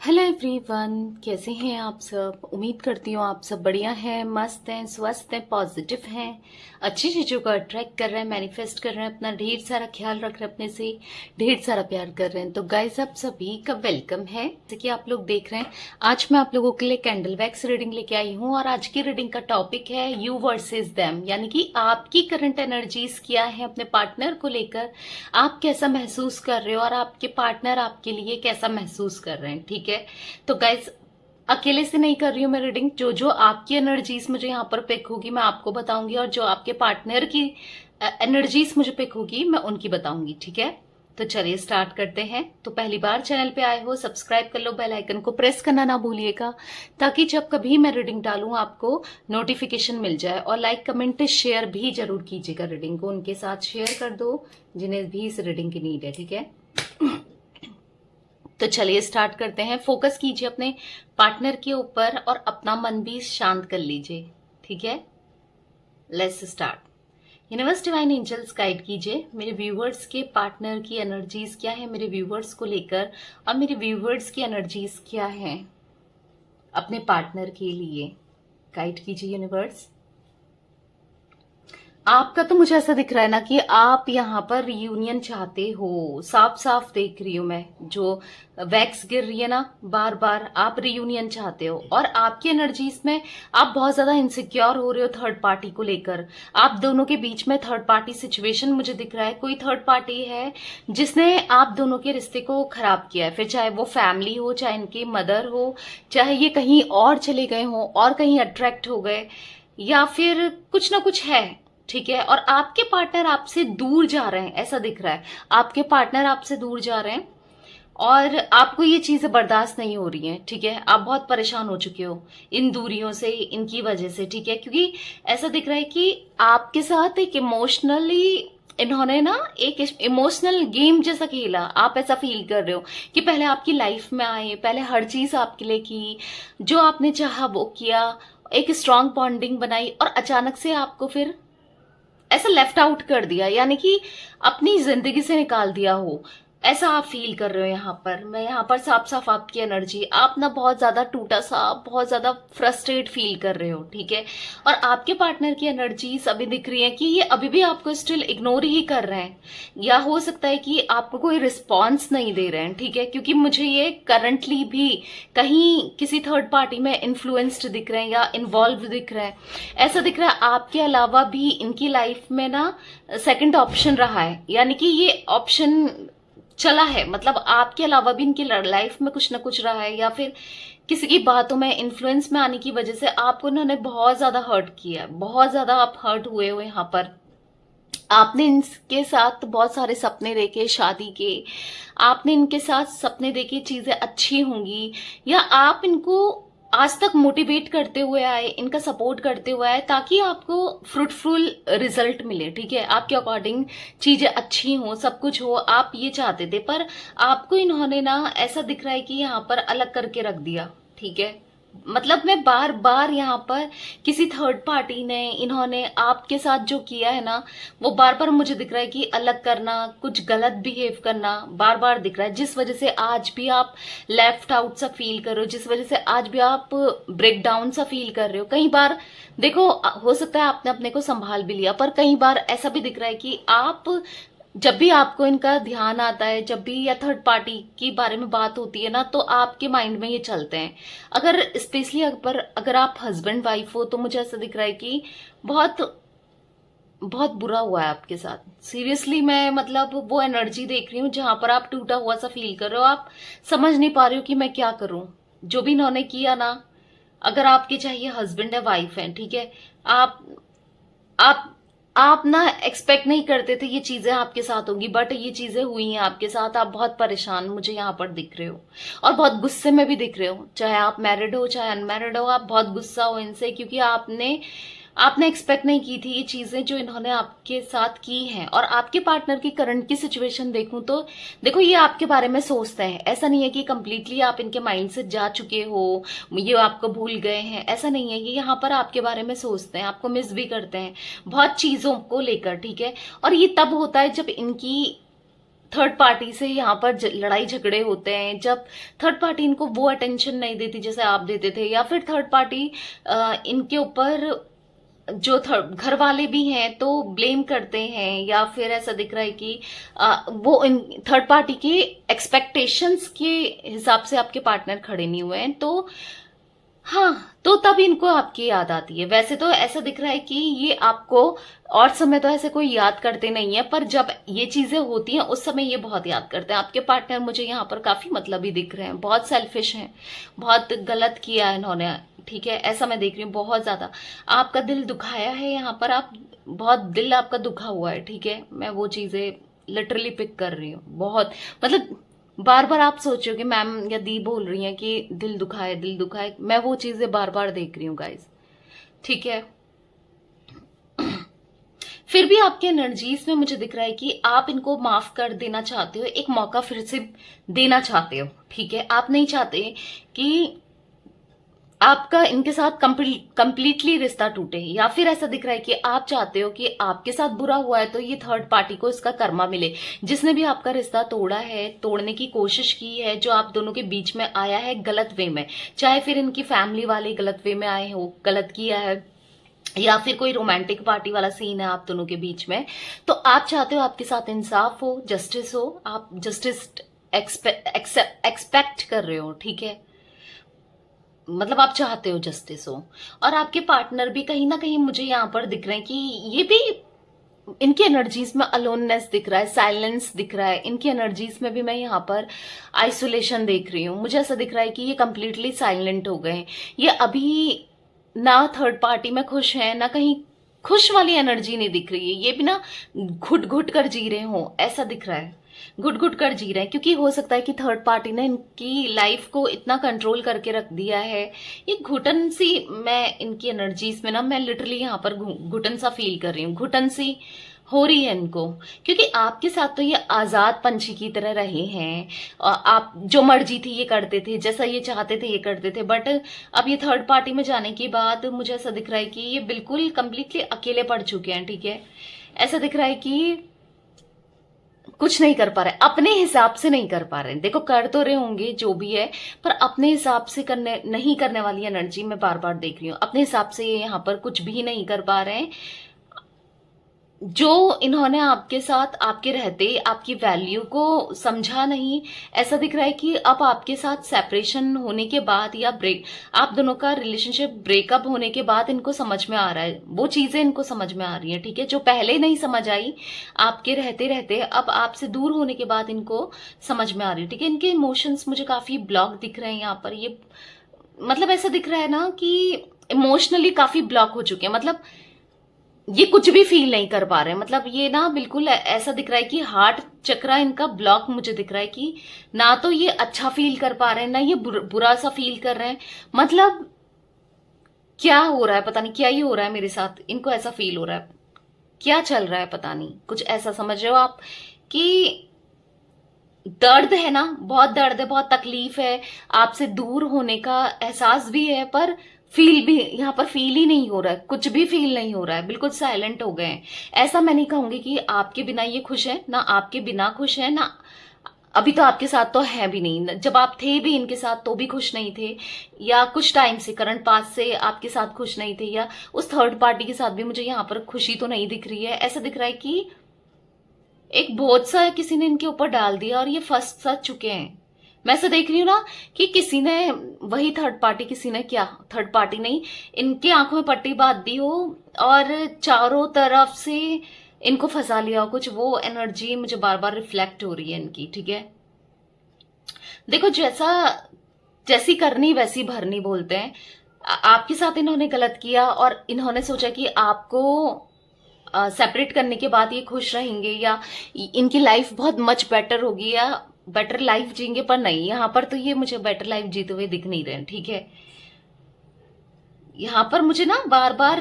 Hello everyone, कैसे हैं आप सब। उम्मीद करती हूँ आप सब बढ़िया हैं, मस्त हैं, स्वस्थ हैं, पॉजिटिव हैं, अच्छी चीजों को अट्रैक्ट कर रहे हैं, मैनिफेस्ट कर रहे हैं, अपना ढेर सारा ख्याल रख रहे हैं, अपने से ढेर सारा प्यार कर रहे हैं। तो गाइस आप सभी का वेलकम है। जैसे कि आप लोग देख रहे हैं, आज मैं आप लोगों के लिए कैंडल वैक्स रीडिंग लेके आई हूँ और आज की रीडिंग का टॉपिक है यू वर्सेज देम, यानी कि आपकी करंट एनर्जीज क्या है अपने पार्टनर को लेकर, आप कैसा महसूस कर रहे हो और आपके पार्टनर आपके लिए कैसा महसूस कर रहे हैं। ठीक है, तो गाइस अकेले से नहीं कर रही हूँ मैं रीडिंग, जो जो आपकी एनर्जीज मुझे यहाँ पर पिक होगी मैं आपको बताऊंगी, और जो आपके पार्टनर की एनर्जीज मुझे पिक होगी मैं उनकी बताऊंगी। ठीक है, तो चलिए स्टार्ट करते हैं। तो पहली बार चैनल पे आए हो, सब्सक्राइब कर लो, बेल आइकन को प्रेस करना ना भूलिएगा, ताकि जब कभी मैं रीडिंग डालूं आपको नोटिफिकेशन मिल जाए। और लाइक कमेंट शेयर भी जरूर कीजिएगा, रीडिंग को उनके साथ शेयर कर दो जिन्हें भी इस रीडिंग की नीड है। ठीक है, तो चलिए स्टार्ट करते हैं। फोकस कीजिए अपने पार्टनर के ऊपर और अपना मन भी शांत कर लीजिए। ठीक है, let's start. Universe divine angels guide कीजिए मेरे व्यूवर्स के पार्टनर की एनर्जीज क्या है मेरे व्यूवर्स को लेकर, और मेरे व्यूवर्स की एनर्जीज क्या है अपने पार्टनर के लिए। गाइड कीजिए यूनिवर्स। आपका तो मुझे ऐसा दिख रहा है ना कि आप यहाँ पर रियूनियन चाहते हो, साफ साफ देख रही हूं मैं, जो वैक्स गिर रही है ना बार बार, आप रियूनियन चाहते हो। और आपकी एनर्जीज में आप बहुत ज्यादा इनसिक्योर हो रहे हो थर्ड पार्टी को लेकर। आप दोनों के बीच में थर्ड पार्टी सिचुएशन मुझे दिख रहा है, कोई थर्ड पार्टी है जिसने आप दोनों के रिश्ते को खराब किया है, फिर चाहे वो फैमिली हो, चाहे इनके मदर हो, चाहे ये कहीं और चले गए हो और कहीं अट्रैक्ट हो गए, या फिर कुछ ना कुछ है। ठीक है, और आपके पार्टनर आपसे दूर जा रहे हैं, ऐसा दिख रहा है। आपके पार्टनर आपसे दूर जा रहे हैं और आपको ये चीजें बर्दाश्त नहीं हो रही हैं। ठीक है, आप बहुत परेशान हो चुके हो इन दूरियों से, इनकी वजह से। ठीक है, क्योंकि ऐसा दिख रहा है कि आपके साथ एक इमोशनली इन्होंने ना एक इमोशनल गेम जैसा खेला। आप ऐसा फील कर रहे हो कि पहले आपकी लाइफ में आए, पहले हर चीज आपके लिए की, जो आपने चाहा वो किया, एक स्ट्रांग बॉन्डिंग बनाई, और अचानक से आपको फिर ऐसा लेफ्ट आउट कर दिया, यानी कि अपनी जिंदगी से निकाल दिया हो, ऐसा आप फील कर रहे हो। यहाँ पर मैं यहाँ पर साफ साफ आपकी एनर्जी, आप ना बहुत ज्यादा टूटा सा, बहुत ज्यादा फ्रस्ट्रेट फील कर रहे हो। ठीक है, और आपके पार्टनर की एनर्जीज अभी दिख रही है कि ये अभी भी आपको स्टिल इग्नोर ही कर रहे हैं, या हो सकता है कि आपको कोई रिस्पॉन्स नहीं दे रहे हैं। ठीक है, क्योंकि मुझे ये करंटली भी कहीं किसी थर्ड पार्टी में इन्फ्लुएंस्ड दिख रहे हैं या इन्वॉल्व दिख रहे हैं। ऐसा दिख रहा है आपके अलावा भी इनकी लाइफ में ना सेकंड ऑप्शन रहा है, यानी कि ये ऑप्शन चला है, मतलब आपके अलावा भी इनकी लाइफ में कुछ ना कुछ रहा है, या फिर किसी की बातों में इन्फ्लुएंस में आने की वजह से आपको इन्होंने बहुत ज्यादा हर्ट किया, बहुत ज्यादा आप हर्ट हुए हो। यहाँ पर आपने इनके साथ बहुत सारे सपने देखे शादी के, आपने इनके साथ सपने देखे चीजें अच्छी होंगी, या आप इनको आज तक मोटिवेट करते हुए आए, इनका सपोर्ट करते हुए आए, ताकि आपको फ्रूटफुल रिजल्ट मिले। ठीक है, आपके अकॉर्डिंग चीजें अच्छी हो, सब कुछ हो, आप ये चाहते थे, पर आपको इन्होंने ना ऐसा दिख रहा है कि यहाँ पर अलग करके रख दिया। ठीक है, मतलब मैं बार बार यहाँ पर किसी थर्ड पार्टी ने इन्होंने आपके साथ जो किया है ना, वो बार बार मुझे दिख रहा है कि अलग करना, कुछ गलत बिहेव करना बार बार दिख रहा है, जिस वजह से आज भी आप लेफ्ट आउट सा फील कर रहे हो, जिस वजह से आज भी आप ब्रेक डाउन सा फील कर रहे हो। कई बार देखो, हो सकता है आपने अपने को संभाल भी लिया, पर कई बार ऐसा भी दिख रहा है कि आप जब भी आपको इनका ध्यान आता है, जब भी या थर्ड पार्टी के बारे में बात होती है ना, तो आपके माइंड में ये चलते हैं। अगर स्पेशली अगर आप हस्बैंड वाइफ हो, तो मुझे ऐसा दिख रहा है कि बहुत बहुत बुरा हुआ है आपके साथ। सीरियसली मैं मतलब वो एनर्जी देख रही हूँ जहां पर आप टूटा हुआ सा फील कर रहे हो, आप समझ नहीं पा रहे हो कि मैं क्या करूं। जो भी इन्होंने किया ना, अगर आपके चाहिए हस्बैंड है, वाइफ है, ठीक है, आप आप ना एक्सपेक्ट नहीं करते थे ये चीजें आपके साथ होंगी, बट ये चीजें हुई हैं आपके साथ। आप बहुत परेशान मुझे यहाँ पर दिख रहे हो, और बहुत गुस्से में भी दिख रहे हो, चाहे आप मैरिड हो चाहे अनमैरिड हो, आप बहुत गुस्सा हो इनसे, क्योंकि आपने एक्सपेक्ट नहीं की थी ये चीजें जो इन्होंने आपके साथ की हैं। और आपके पार्टनर की करंट की सिचुएशन देखूं तो देखो, ये आपके बारे में सोचते हैं, ऐसा नहीं है कि कंप्लीटली आप इनके माइंड से जा चुके हो, ये आपको भूल गए हैं, ऐसा नहीं है। ये यहाँ पर आपके बारे में सोचते हैं, आपको मिस भी करते हैं बहुत चीजों को लेकर। ठीक है, और ये तब होता है जब इनकी थर्ड पार्टी से यहाँ पर लड़ाई झगड़े होते हैं, जब थर्ड पार्टी इनको वो अटेंशन नहीं देती जैसे आप देते थे, या फिर थर्ड पार्टी इनके ऊपर जो घर वाले भी हैं तो ब्लेम करते हैं, या फिर ऐसा दिख रहा है कि वो इन थर्ड पार्टी के एक्सपेक्टेशंस के हिसाब से आपके पार्टनर खड़े नहीं हुए हैं, तो हाँ, तो तब इनको आपकी याद आती है। वैसे तो ऐसा दिख रहा है कि ये आपको और समय तो ऐसे कोई याद करते नहीं है, पर जब ये चीजें होती हैं उस समय ये बहुत याद करते हैं। आपके पार्टनर मुझे यहाँ पर काफी मतलबी दिख रहे हैं, बहुत सेल्फिश हैं, बहुत गलत किया है इन्होंने, ठीक है, ऐसा मैं देख रही हूँ। बहुत ज्यादा आपका दिल दुखाया है यहाँ पर, आप बहुत दिल आपका दुखा हुआ है, ठीक है, मैं वो चीजें लिटरली पिक कर रही हूँ। बहुत मतलब बार बार आप सोचो कि मैम या दी बोल रही हैं कि दिल दुखा है, दिल दुखा है, मैं वो चीजें बार बार देख रही हूँ गाइस, ठीक है। फिर भी आपके एनर्जीज में मुझे दिख रहा है कि आप इनको माफ कर देना चाहते हो, एक मौका फिर से देना चाहते हो, ठीक है। आप नहीं चाहते कि आपका इनके साथ कंप्लीटली रिश्ता टूटे, या फिर ऐसा दिख रहा है कि आप चाहते हो कि आपके साथ बुरा हुआ है तो ये थर्ड पार्टी को इसका कर्मा मिले। जिसने भी आपका रिश्ता तोड़ा है, तोड़ने की कोशिश की है, जो आप दोनों के बीच में आया है गलत वे में, चाहे फिर इनकी फैमिली वाले गलत वे में आए हो, गलत किया है, या फिर कोई रोमांटिक पार्टी वाला सीन है आप दोनों के बीच में, तो आप चाहते हो आपके साथ इंसाफ हो, जस्टिस हो, आप जस्टिस एक्सपेक्ट कर रहे हो, ठीक है, मतलब आप चाहते हो जस्टिस हो। और आपके पार्टनर भी कहीं ना कहीं मुझे यहाँ पर दिख रहे हैं कि ये भी, इनकी एनर्जीज में अलोननेस दिख रहा है, साइलेंस दिख रहा है, इनकी एनर्जीज में भी मैं यहाँ पर आइसोलेशन देख रही हूँ। मुझे ऐसा दिख रहा है कि ये कंप्लीटली साइलेंट हो गए, ये अभी ना थर्ड पार्टी में खुश है, ना कहीं खुश वाली एनर्जी नहीं दिख रही है, ये भी ना घुट घुट कर जी रहे हो, ऐसा दिख रहा है, घुट घुट कर जी रहे हैं। क्योंकि हो सकता है कि थर्ड पार्टी ने इनकी लाइफ को इतना कंट्रोल करके रख दिया है, ये घुटन सी, मैं इनकी एनर्जीज में ना मैं लिटरली यहाँ पर घुटन सा फील कर रही हूँ, घुटन सी हो रही है इनको। क्योंकि आपके साथ तो ये आजाद पंछी की तरह रहे हैं, और आप जो मर्जी थी ये करते थे, जैसा ये चाहते थे ये करते थे, बट अब ये थर्ड पार्टी में जाने के बाद मुझे ऐसा दिख रहा है कि ये बिल्कुल कंप्लीटली अकेले पड़ चुके हैं, ठीक है। ऐसा दिख रहा है कि कुछ नहीं कर पा रहे, अपने हिसाब से नहीं कर पा रहे। देखो कर तो रहे होंगे जो भी है, पर अपने हिसाब से नहीं करने वाली एनर्जी मैं बार बार देख रही हूँ। अपने हिसाब से ये यहाँ पर कुछ भी नहीं कर पा रहे हैं। जो इन्होंने आपके साथ आपके रहते आपकी वैल्यू को समझा नहीं, ऐसा दिख रहा है कि अब आपके साथ सेपरेशन होने के बाद या आप दोनों का रिलेशनशिप ब्रेकअप होने के बाद इनको समझ में आ रहा है, वो चीजें इनको समझ में आ रही है, ठीक है, जो पहले नहीं समझ आई आपके रहते रहते, अब आपसे दूर होने के बाद इनको समझ में आ रही है, ठीक है। इनके इमोशंस मुझे काफी ब्लॉक दिख रहे हैं यहाँ पर, ये मतलब ऐसा दिख रहा है ना कि इमोशनली काफी ब्लॉक हो चुके हैं, मतलब ये कुछ भी फील नहीं कर पा रहे हैं। मतलब ये ना बिल्कुल ऐसा दिख रहा है कि हार्ट चक्रा इनका ब्लॉक मुझे दिख रहा है कि ना तो ये अच्छा फील कर पा रहे हैं, ना ये बुरा सा फील कर रहे हैं। मतलब क्या हो रहा है पता नहीं, क्या ही हो रहा है मेरे साथ, इनको ऐसा फील हो रहा है, क्या चल रहा है पता नहीं, कुछ ऐसा समझ रहे हो आप कि दर्द है ना, बहुत दर्द है, बहुत तकलीफ है, आपसे दूर होने का एहसास भी है, पर फील भी यहाँ पर फील ही नहीं हो रहा है, कुछ भी फील नहीं हो रहा है, बिल्कुल साइलेंट हो गए हैं। ऐसा मैं नहीं कहूंगी कि आपके बिना ये खुश है, ना आपके बिना खुश है, ना अभी तो आपके साथ तो है भी नहीं, जब आप थे भी इनके साथ तो भी खुश नहीं थे, या कुछ टाइम से करंट पास से आपके साथ खुश नहीं थे, या उस थर्ड पार्टी के साथ भी मुझे यहाँ पर खुशी तो नहीं दिख रही है। ऐसा दिख रहा है कि एक बोझ सा किसी ने इनके ऊपर डाल दिया और ये फंस सा चुके हैं। मैं ऐसा देख रही हूँ ना कि किसी ने, वही थर्ड पार्टी, किसी ने, क्या थर्ड पार्टी नहीं, इनके आंखों में पट्टी बांध दी हो और चारों तरफ से इनको फंसा लिया हो, कुछ वो एनर्जी मुझे बार बार रिफ्लेक्ट हो रही है इनकी, ठीक है। देखो जैसी करनी वैसी भरनी बोलते हैं, आपके साथ इन्होंने गलत किया और इन्होंने सोचा कि आपको सेपरेट करने के बाद ये खुश रहेंगे या इनकी लाइफ बहुत मच बेटर होगी या बेटर लाइफ जीएंगे, पर नहीं, यहाँ पर तो ये मुझे बेटर लाइफ जीते हुए दिख नहीं रहे, ठीक है। यहाँ पर मुझे ना बार बार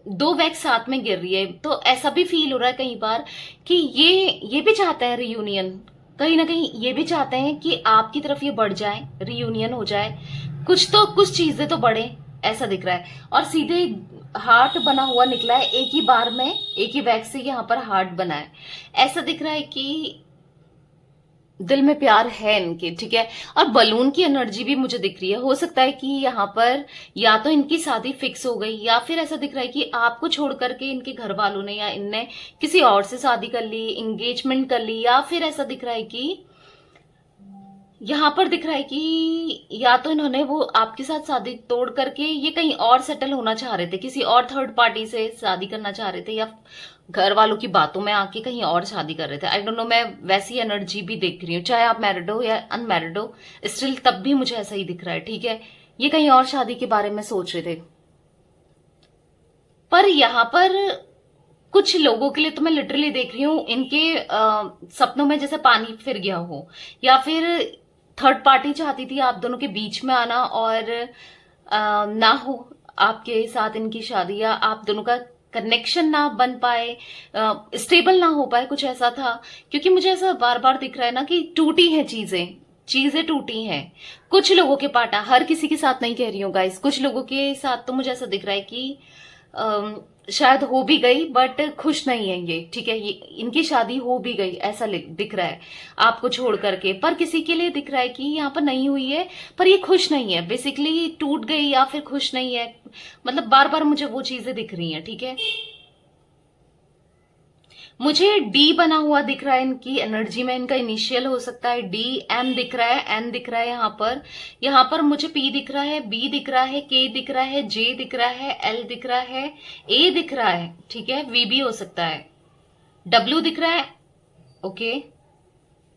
दो वैक्स साथ में गिर रही है, तो ऐसा भी फील हो रहा है कई बार कि ये भी चाहते हैं रियूनियन, कहीं ना कहीं ये भी चाहते हैं कि आपकी तरफ ये बढ़ जाए, रियूनियन हो जाए, कुछ चीजें तो बढ़े, ऐसा दिख रहा है। और सीधे हार्ट बना हुआ निकला है, एक ही बार में, एक ही वैक्स से यहाँ पर हार्ट बना है। ऐसा दिख रहा है कि दिल में प्यार है इनके, ठीक है। और बलून की एनर्जी भी मुझे दिख रही है। हो सकता है कि यहाँ पर या तो इनकी शादी फिक्स हो गई, या फिर ऐसा दिख रहा है कि आपको छोड़ करके इनके घर वालों ने या इनने किसी और से शादी कर ली, एंगेजमेंट कर ली, या फिर ऐसा दिख रहा है कि यहाँ पर दिख रहा है कि या तो इन्होंने वो आपके साथ शादी तोड़ करके ये कहीं और सेटल होना चाह रहे थे, किसी और थर्ड पार्टी से शादी करना चाह रहे थे, या घर वालों की बातों में आके कहीं और शादी कर रहे थे। आई डोंट नो, मैं वैसी एनर्जी भी देख रही हूँ, चाहे आप मैरिड हो या अनमैरिड हो, स्टिल तब भी मुझे ऐसा ही दिख रहा है, ठीक है। ये कहीं और शादी के बारे में सोच रहे थे। पर यहाँ पर कुछ लोगों के लिए तो मैं लिटरली देख रही हूँ इनके सपनों में जैसे पानी फिर गया हो, या फिर थर्ड पार्टी चाहती थी आप दोनों के बीच में आना और ना हो आपके साथ इनकी शादी, या आप दोनों का कनेक्शन ना बन पाए, स्टेबल ना हो पाए, कुछ ऐसा था। क्योंकि मुझे ऐसा बार बार दिख रहा है ना कि टूटी है चीजें, चीजें टूटी हैं कुछ लोगों के पार्ट, हर किसी के साथ नहीं कह रही हूँ गाइस, कुछ लोगों के साथ तो मुझे ऐसा दिख रहा है कि शायद हो भी गई बट खुश नहीं है ये, ठीक है। ये इनकी शादी हो भी गई ऐसा दिख रहा है आपको छोड़ करके, पर किसी के लिए दिख रहा है कि यहाँ पर नहीं हुई है, पर ये खुश नहीं है, बेसिकली टूट गई या फिर खुश नहीं है। मतलब बार बार मुझे वो चीजें दिख रही हैं, ठीक है। मुझे डी बना हुआ दिख रहा है इनकी एनर्जी में, इनका इनिशियल हो सकता है डी, एम दिख रहा है, एन दिख रहा है यहाँ पर मुझे पी दिख रहा है, बी दिख रहा है, के दिख रहा है, जे दिख रहा है, एल दिख रहा है, ए दिख रहा है, ठीक है, वी भी हो सकता है, डब्ल्यू दिख रहा है, ओके,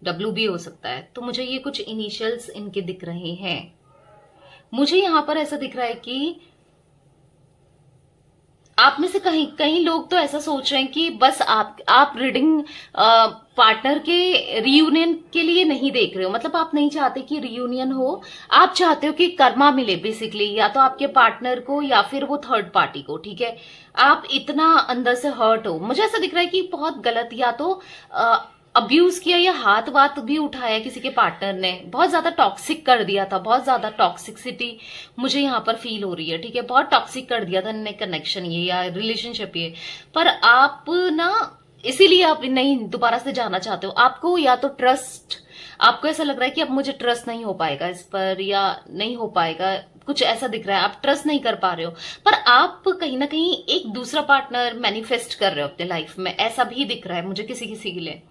डब्ल्यू भी हो सकता है। तो मुझे ये कुछ इनिशियल्स इनके दिख रहे हैं। मुझे यहां पर ऐसा दिख रहा है कि आप में से कई लोग तो ऐसा सोच रहे हैं कि बस आप रीडिंग पार्टनर के रियूनियन के लिए नहीं देख रहे हो, मतलब आप नहीं चाहते कि रियूनियन हो, आप चाहते हो कि कर्मा मिले बेसिकली, या तो आपके पार्टनर को या फिर वो थर्ड पार्टी को, ठीक है। आप इतना अंदर से हर्ट हो, मुझे ऐसा दिख रहा है कि बहुत गलत, या तो अब्यूज किया या हाथ वाथ भी उठाया किसी के पार्टनर ने, बहुत ज्यादा टॉक्सिक कर दिया था, बहुत ज्यादा टॉक्सिसिटी मुझे यहाँ पर फील हो रही है, ठीक है। बहुत टॉक्सिक कर दिया था इन्होंने कनेक्शन ये या रिलेशनशिप ये, पर आप ना इसीलिए आप नहीं दोबारा से जाना चाहते हो। आपको या तो ट्रस्ट, आपको ऐसा लग रहा है कि अब मुझे ट्रस्ट नहीं हो पाएगा इस पर, या नहीं हो पाएगा, कुछ ऐसा दिख रहा है, आप ट्रस्ट नहीं कर पा रहे हो, पर आप कहीं ना कहीं एक दूसरा पार्टनर मैनिफेस्ट कर रहे हो अपने लाइफ में, ऐसा भी दिख रहा है मुझे किसी किसी के लिए,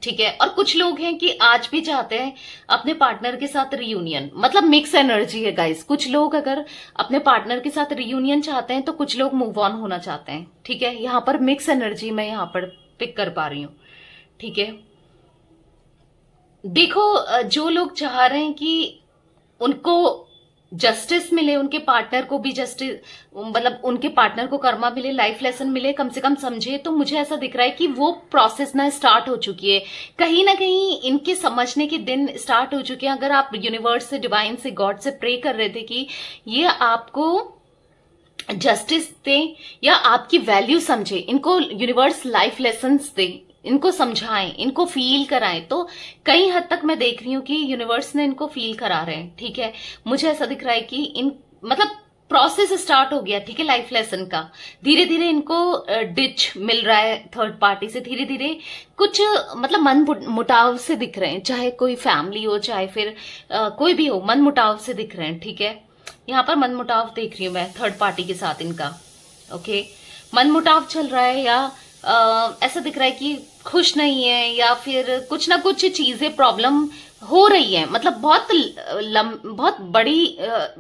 ठीक है। और कुछ लोग हैं कि आज भी चाहते हैं अपने पार्टनर के साथ रियूनियन, मतलब मिक्स एनर्जी है गाइस। कुछ लोग अगर अपने पार्टनर के साथ रियूनियन चाहते हैं तो कुछ लोग मूव ऑन होना चाहते हैं, ठीक है। यहाँ पर मिक्स एनर्जी मैं यहाँ पर पिक कर पा रही हूँ, ठीक है। देखो, जो लोग चाह रहे हैं कि उनको जस्टिस मिले, उनके पार्टनर को भी जस्टिस, मतलब उनके पार्टनर को कर्मा मिले, लाइफ लेसन मिले, कम से कम समझे, तो मुझे ऐसा दिख रहा है कि वो प्रोसेस ना स्टार्ट हो चुकी है, कहीं ना कहीं इनके समझने के दिन स्टार्ट हो चुके हैं। अगर आप यूनिवर्स से, डिवाइन से, गॉड से प्रे कर रहे थे कि ये आपको जस्टिस दे या आपकी वैल्यू समझे, इनको यूनिवर्स लाइफ लेसन्स दे, इनको समझाएं, इनको फील कराएं, तो कई हद तक मैं देख रही हूं कि यूनिवर्स ने इनको फील करा रहे हैं, ठीक है। मुझे ऐसा दिख रहा है कि इन मतलब प्रोसेस स्टार्ट हो गया, ठीक है, लाइफ लेसन का। धीरे धीरे इनको डिच मिल रहा है थर्ड पार्टी से, धीरे धीरे कुछ मतलब मन मुटाव से दिख रहे हैं, चाहे कोई फैमिली हो, चाहे फिर कोई भी हो, मन मुटाव से दिख रहे हैं, ठीक है। यहाँ पर मन मुटाव देख रही हूं मैं थर्ड पार्टी के साथ इनका, ओके। मन मुटाव चल रहा है, या ऐसा दिख रहा है कि खुश नहीं है, या फिर कुछ ना कुछ चीजें प्रॉब्लम हो रही है, मतलब बहुत बड़ी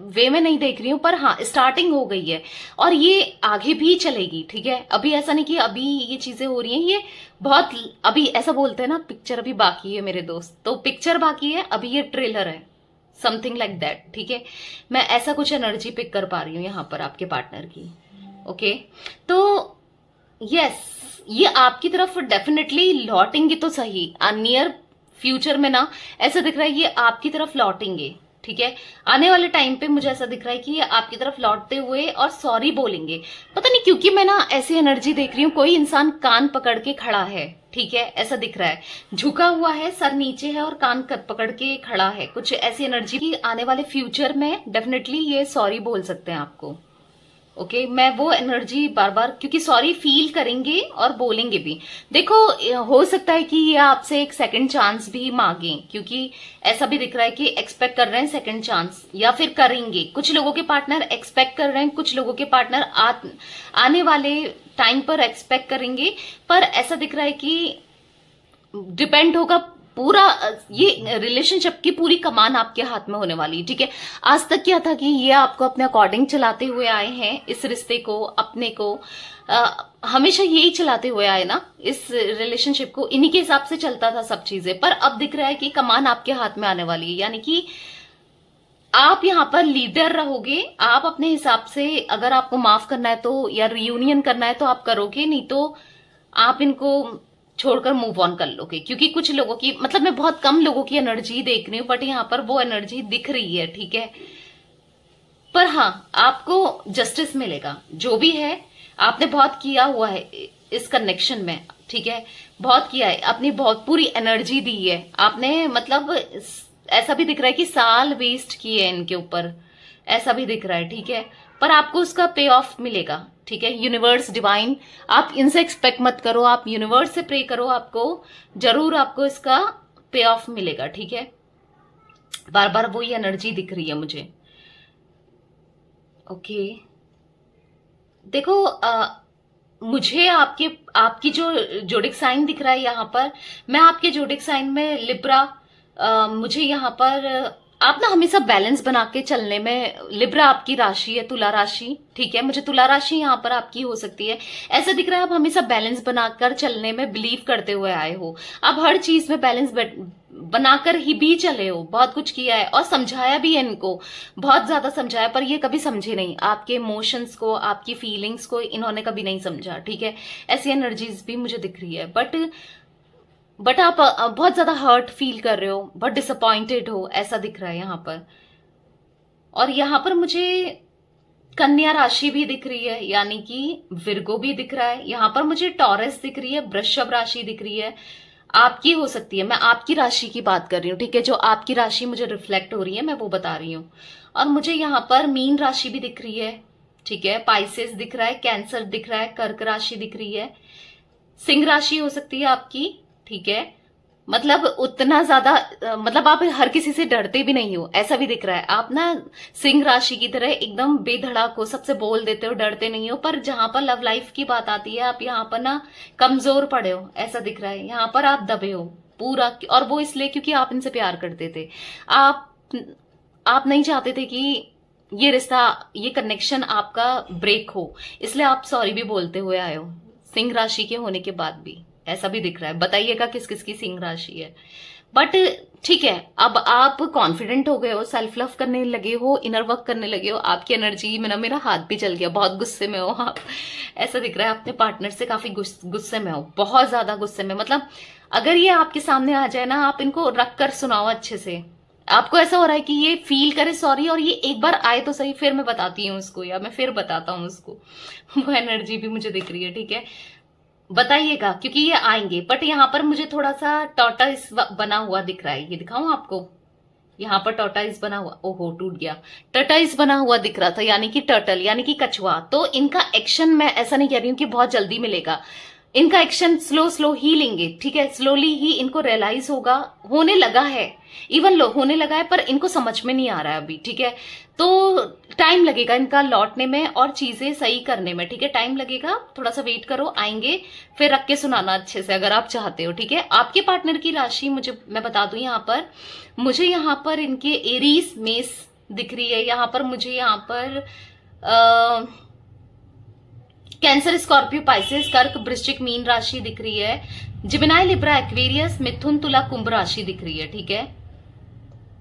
वे में नहीं देख रही हूं, पर हाँ स्टार्टिंग हो गई है और ये आगे भी चलेगी, ठीक है। अभी ऐसा नहीं कि अभी ये चीजें हो रही हैं, ये बहुत अभी ऐसा बोलते हैं ना, पिक्चर अभी बाकी है मेरे दोस्त, तो पिक्चर बाकी है, अभी ये ट्रेलर है, समथिंग लाइक दैट, ठीक है। मैं ऐसा कुछ एनर्जी पिक कर पा रही हूँ यहाँ पर आपके पार्टनर की, ओके। तो यस, ये आपकी तरफ डेफिनेटली लौटेंगे तो सही, नियर फ्यूचर में ना ऐसा दिख रहा है ये आपकी तरफ लौटेंगे, ठीक है। आने वाले टाइम पे मुझे ऐसा दिख रहा है कि ये आपकी तरफ लौटते हुए और सॉरी बोलेंगे, पता नहीं क्योंकि मैं ना ऐसी एनर्जी देख रही हूँ, कोई इंसान कान पकड़ के खड़ा है, ठीक है, ऐसा दिख रहा है, झुका हुआ है, सर नीचे है और कान पकड़ के खड़ा है, कुछ ऐसी एनर्जी की आने वाले फ्यूचर में डेफिनेटली ये सॉरी बोल सकते हैं आपको, ओके मैं वो एनर्जी बार बार, क्योंकि सॉरी फील करेंगे और बोलेंगे भी। देखो हो सकता है कि ये आपसे एक सेकंड चांस भी मांगे, क्योंकि ऐसा भी दिख रहा है कि एक्सपेक्ट कर रहे हैं सेकंड चांस, या फिर करेंगे। कुछ लोगों के पार्टनर एक्सपेक्ट कर रहे हैं, कुछ लोगों के पार्टनर आने वाले टाइम पर एक्सपेक्ट करेंगे। पर ऐसा दिख रहा है कि डिपेंड होगा पूरा, ये रिलेशनशिप की पूरी कमान आपके हाथ में होने वाली है, ठीक है। आज तक क्या था कि ये आपको अपने अकॉर्डिंग चलाते हुए आए हैं, इस रिश्ते को, अपने को हमेशा यही चलाते हुए आए ना, इस रिलेशनशिप को इन्हीं के हिसाब से चलता था सब चीजें। पर अब दिख रहा है कि कमान आपके हाथ में आने वाली है, यानी कि आप यहां पर लीडर रहोगे। आप अपने हिसाब से, अगर आपको माफ करना है तो, या रियूनियन करना है तो आप करोगे, नहीं तो आप इनको छोड़कर मूव ऑन कर लोगे। क्योंकि कुछ लोगों की, मतलब मैं बहुत कम लोगों की एनर्जी देख रही हूँ, बट यहाँ पर वो एनर्जी दिख रही है, ठीक है। पर हाँ, आपको जस्टिस मिलेगा। जो भी है, आपने बहुत किया हुआ है इस कनेक्शन में, ठीक है, बहुत किया है, अपनी बहुत पूरी एनर्जी दी है आपने। मतलब ऐसा भी दिख रहा है कि साल वेस्ट किए हैं इनके ऊपर, ऐसा भी दिख रहा है, ठीक है। पर आपको उसका पे ऑफ मिलेगा, ठीक है। यूनिवर्स, डिवाइन, आप इनसे एक्सपेक्ट मत करो, आप यूनिवर्स से प्रे करो, आपको जरूर आपको इसका पे ऑफ मिलेगा, ठीक है। बार बार वो ये एनर्जी दिख रही है मुझे। ओके देखो मुझे आपकी जो जोडिक साइन दिख रहा है यहाँ पर, मैं आपके जोडिक साइन में लिब्रा, मुझे यहाँ पर आप ना हमेशा बैलेंस बना के चलने में, लिब्रा आपकी राशि है, तुला राशि, ठीक है। मुझे तुला राशि यहाँ पर आपकी हो सकती है, ऐसा दिख रहा है। आप हमेशा बैलेंस बनाकर चलने में बिलीव करते हुए आए हो, आप हर चीज में बैलेंस बनाकर ही भी चले हो। बहुत कुछ किया है और समझाया भी है इनको, बहुत ज्यादा समझाया, पर ये कभी समझे नहीं आपके इमोशंस को, आपकी फीलिंग्स को इन्होंने कभी नहीं समझा, ठीक है। ऐसी एनर्जीज भी मुझे दिख रही है। बट आप बहुत ज्यादा हर्ट फील कर रहे हो, बहुत डिसअपॉइंटेड हो, ऐसा दिख रहा है यहाँ पर। और यहाँ पर मुझे कन्या राशि भी दिख रही है, यानी कि विर्गो भी दिख रहा है। यहाँ पर मुझे टॉरस दिख रही है, वृषभ राशि दिख रही है, आपकी हो सकती है। मैं आपकी राशि की बात कर रही हूँ, ठीक है। जो आपकी राशि मुझे रिफ्लेक्ट हो रही है, मैं वो बता रही हूँ। और मुझे यहाँ पर मीन राशि भी दिख रही है, ठीक है। पाइसेस दिख रहा है, कैंसर दिख रहा है, कर्क राशि दिख रही है, सिंह राशि हो सकती है आपकी, ठीक है। मतलब उतना ज्यादा, मतलब आप हर किसी से डरते भी नहीं हो, ऐसा भी दिख रहा है। आप ना सिंह राशि की तरह एकदम बेधड़क हो, सबसे बोल देते हो, डरते नहीं हो। पर जहां पर लव लाइफ की बात आती है, आप यहाँ पर ना कमजोर पड़े हो, ऐसा दिख रहा है। यहाँ पर आप दबे हो पूरा, और वो इसलिए क्योंकि आप इनसे प्यार करते थे। आप नहीं चाहते थे कि ये रिश्ता, ये कनेक्शन आपका ब्रेक हो, इसलिए आप सॉरी भी बोलते हुए आए हो, सिंह राशि के होने के बाद भी, ऐसा भी दिख रहा है। बताइएगा किस किस की सिंह राशि है। बट ठीक है, अब आप कॉन्फिडेंट हो गए हो, सेल्फ लव करने लगे हो, इनर वर्क करने लगे हो। आपकी एनर्जी में ना मेरा हाथ भी चल गया, बहुत गुस्से में हो आप, ऐसा दिख रहा है। अपने पार्टनर से काफी गुस्से में हो, बहुत ज्यादा गुस्से में। मतलब अगर ये आपके सामने आ जाए ना, आप इनको रख कर सुनाओ अच्छे से। आपको ऐसा हो रहा है कि ये फील करे सॉरी, और ये एक बार आए तो सही, फिर मैं बताती हूँ उसको, या मैं फिर बताता हूँ उसको। वो एनर्जी भी मुझे दिख रही है, ठीक है। बताइएगा, क्योंकि ये आएंगे। बट यहाँ पर मुझे थोड़ा सा टॉर्टॉइस बना हुआ दिख रहा है, ये दिखाऊं आपको। यहाँ पर टॉर्टॉइस बना हुआ, ओहो टूट गया, टर्टॉइस बना हुआ दिख रहा था, यानी कि टर्टल, यानी कि कछुआ। तो इनका एक्शन, मैं ऐसा नहीं कह रही हूँ कि बहुत जल्दी मिलेगा, इनका एक्शन स्लो स्लो ही लेंगे, ठीक है। स्लोली ही इनको रियलाइज होगा, होने लगा है, इवन लो होने लगा है, पर इनको समझ में नहीं आ रहा है अभी, ठीक है। तो टाइम लगेगा इनका लौटने में और चीजें सही करने में, ठीक है। टाइम लगेगा, थोड़ा सा वेट करो, आएंगे। फिर रख के सुनाना अच्छे से अगर आप चाहते हो, ठीक है। आपके पार्टनर की राशि मुझे, मैं बता दूं यहाँ पर, मुझे यहाँ पर इनके एरीज मेष दिख रही है। यहाँ पर मुझे यहाँ पर कैंसर, स्कॉर्पियो, पाइसेस, कर्क, वृश्चिक, मीन राशि दिख रही है। जिमिनाई, लिब्रा, एक्वेरियस, मिथुन, तुला, कुंभ राशि दिख रही है, ठीक है।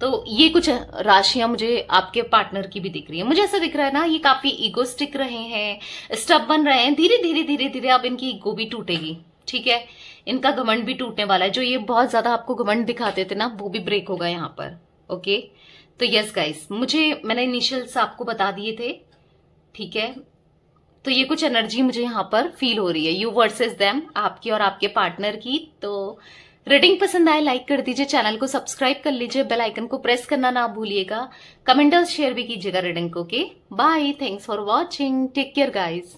तो ये कुछ राशियां मुझे आपके पार्टनर की भी दिख रही है। मुझे ऐसा दिख रहा है ना, ये काफी ईगोस्टिक रहे हैं, स्टबर्न रहे हैं। धीरे धीरे धीरे धीरे अब इनकी ईगो भी टूटेगी, ठीक है। इनका घमंड भी टूटने वाला है। जो ये बहुत ज्यादा आपको घमंड दिखाते थे ना, वो भी ब्रेक होगा यहाँ पर, ओके। तो यस गाइस, मैंने इनिशियल्स आपको बता दिए थे, ठीक है। तो ये कुछ एनर्जी मुझे यहाँ पर फील हो रही है, यू वर्सेस देम, आपकी और आपके पार्टनर की। तो रीडिंग पसंद आए लाइक कर दीजिए, चैनल को सब्सक्राइब कर लीजिए, बेल आइकन को प्रेस करना ना भूलिएगा, कमेंट और शेयर भी कीजिएगा रीडिंग को। Okay bye, thanks for watching, take care guys.